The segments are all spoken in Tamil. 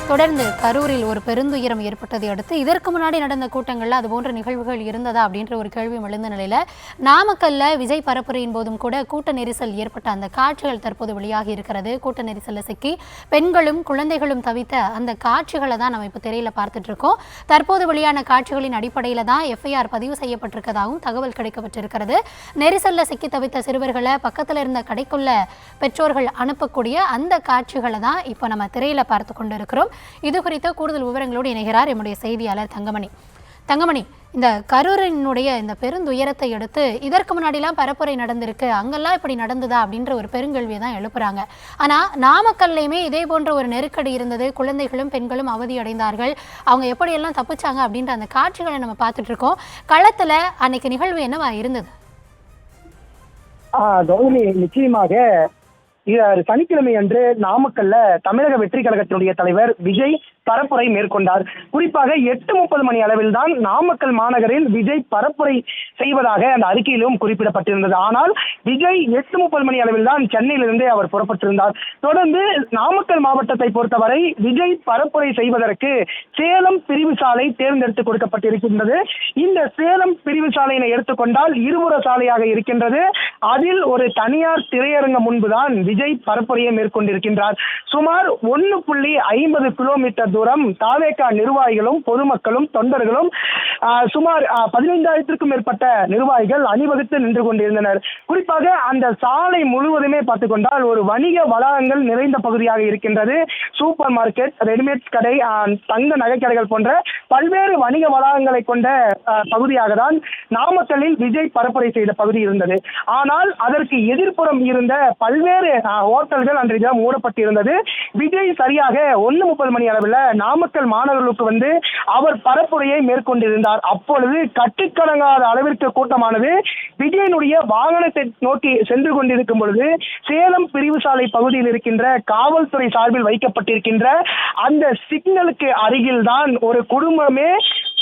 தொடர்ந்து கரூரில் ஒரு பெருந்துயரம் ஏற்பட்டதை அடுத்து இதற்கு முன்னாடி நடந்த கூட்டங்களில் அதுபோன்ற நிகழ்வுகள் இருந்ததா அப்படின்ற ஒரு கேள்வி எழுந்த நிலையில நாமக்கல்ல விஜய் பரப்புரையின் போதும் கூட கூட்ட நெரிசல் ஏற்பட்ட அந்த காட்சிகள் தற்போது வெளியாகி இருக்கிறது. கூட்ட நெரிசல்ல சிக்கி பெண்களும் குழந்தைகளும் தவித்த அந்த காட்சிகளை தான் நம்ம இப்போ திரையில பார்த்துட்டு இருக்கோம். தற்போது வெளியான காட்சிகளின் அடிப்படையில தான் எஃப்ஐஆர் பதிவு செய்யப்பட்டிருக்கதாகவும் தகவல் கிடைக்கப்பட்டிருக்கிறது. நெரிசல்ல சிக்கி தவித்த சிறுவர்களை பக்கத்தில் இருந்த கடைக்குள்ள பெற்றோர்கள் அனுப்பக்கூடிய அந்த காட்சிகளை தான் இப்போ நம்ம திரையில பார்த்து கொண்டு இருக்கிறோம். இது குறித்த கூடுதல் விவரங்களோடு இணைகிறார் நம்முடைய செய்தியாளர் தங்கமணி. தங்கமணி, இந்த கரூரினுடைய இந்த பெருந்துயரத்தை அடுத்து இதற்கு முன்னாடிலாம் பரப்புரை நடந்திருக்கு, அங்கெல்லாம் இப்படி நடந்ததா அப்படின்ற ஒரு பெருங்கேள்வியை தான் எழுப்புறாங்க. ஆனா நாமக்கல்லையுமே இதே போன்ற ஒரு நெருக்கடி இருந்தது. குழந்தைகளும் பெண்களும் அவதி அடைந்தார்கள். அவங்க எப்படியெல்லாம் தப்பிச்சாங்க அப்படின்ற அந்த காட்சிகளை நம்ம பார்த்துட்டு இருக்கோம். களத்துல அன்னைக்கு நிகழ்வு என்னவா இருந்தது? கௌதமி, நிச்சயமாக சனிக்கிழமை அன்று நாமக்கல்ல தமிழக வெற்றி கழகத்தினுடைய தலைவர் விஜய் பரப்புரை மேற்கொண்டார். குறிப்பாக 8:30 மணி அளவில் தான் நாமக்கல் மாநகரில் விஜய் பரப்புரை செய்வதாக அந்த அறிக்கையிலும் குறிப்பிடப்பட்டிருந்தது. ஆனால் விஜய் 8:30 மணி அளவில் தான் சென்னையிலிருந்து அவர் புறப்பட்டிருந்தார். தொடர்ந்து நாமக்கல் மாவட்டத்தை பொறுத்தவரை விஜய் பரப்புரை செய்வதற்கு சேலம் பிரிவு சாலை தேர்ந்தெடுத்து கொடுக்கப்பட்டிருக்கின்றது. இந்த சேலம் பிரிவு சாலையினை எடுத்துக்கொண்டால் இருபுற சாலையாக இருக்கின்றது. அதில் ஒரு தனியார் திரையரங்கம் முன்புதான் விஜய் பரப்புரையை மேற்கொண்டிருக்கின்றார். சுமார் 1.50 கிலோமீட்டர் தூரம் தாவேகா நிர்வாகிகளும் பொதுமக்களும் தொண்டர்களும் சுமார் 15,000க்கும் மேற்பட்ட நிர்வாகிகள் அணிவகுத்து நின்று கொண்டிருந்தனர். குறிப்பாக அந்த சாலை முழுவதுமே பார்த்துக் கொண்டால் ஒரு வணிக வளாகங்கள் நிறைந்த பகுதியாக இருக்கின்றது. சூப்பர் மார்க்கெட், ரெடிமேட் கடை, தங்க நகைக்கடைகள் போன்ற பல்வேறு வணிக வளாகங்களை கொண்ட பகுதியாக தான் நாமக்கல்லில் விஜய் பரப்புரை செய்த பகுதி இருந்தது. ஆனால் அதற்கு எதிர்ப்புறம் இருந்த பல்வேறு ஹோட்டல்கள் அன்றைய தினம் மூடப்பட்டிருந்தது. விஜய் சரியாக 1:30 மணி அளவில் நாமக்கல் மாநகருக்கு வந்து அவர் பரப்புரையை மேற்கொண்டிருந்தார். அப்பொழுது கட்டுக்கடங்காத அளவிற்கு கூட்டமானது விஜயனுடைய வாகனத்தை நோக்கி சென்று கொண்டிருக்கும் பொழுது சேலம் பிரிவு சாலை பகுதியில் இருக்கின்ற காவல்துறை சார்பில் வைக்கப்பட்டிருக்கின்ற அந்த சிக்னலுக்கு அருகில் தான் ஒரு குடும்பமே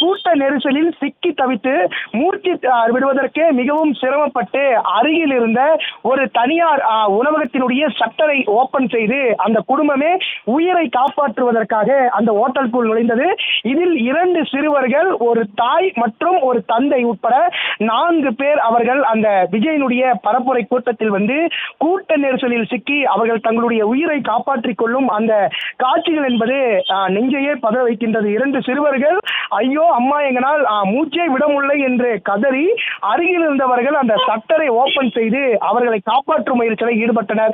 கூட்ட நெரிசலில் சிக்கி தவித்து மூச்சு விடுவதற்கே மிகவும் சிரமப்பட்டு அருகில் இருந்த ஒரு தனியார் உணவகத்தினுடைய ஷட்டரை ஓபன் செய்து அந்த குடும்பமே உயிரை காப்பாற்றுவதற்காக அந்த ஹோட்டலுக்குள் நுழைந்தது. இதில் 2 சிறுவர்கள், ஒரு தாய் மற்றும் ஒரு தந்தை உட்பட 4 பேர் அவர்கள் அந்த விஜயனுடைய பரப்புரை கூட்டத்தில் வந்து கூட்ட நெரிசலில் சிக்கி அவர்கள் தங்களுடைய உயிரை காப்பாற்றிக் கொள்ளும் அந்த காட்சிகள் என்பது நெஞ்சையே பத வைக்கின்றது. 2 சிறுவர்கள் ஐயோ அம்மா எங்கனால் மூச்சே விட முடியலை என்று கதறி அருகில் இருந்தவர்கள் அந்த சட்டரை ஓபன் செய்து அவர்களை காப்பாற்றும் முயற்சியில் ஈடுபட்டனர்.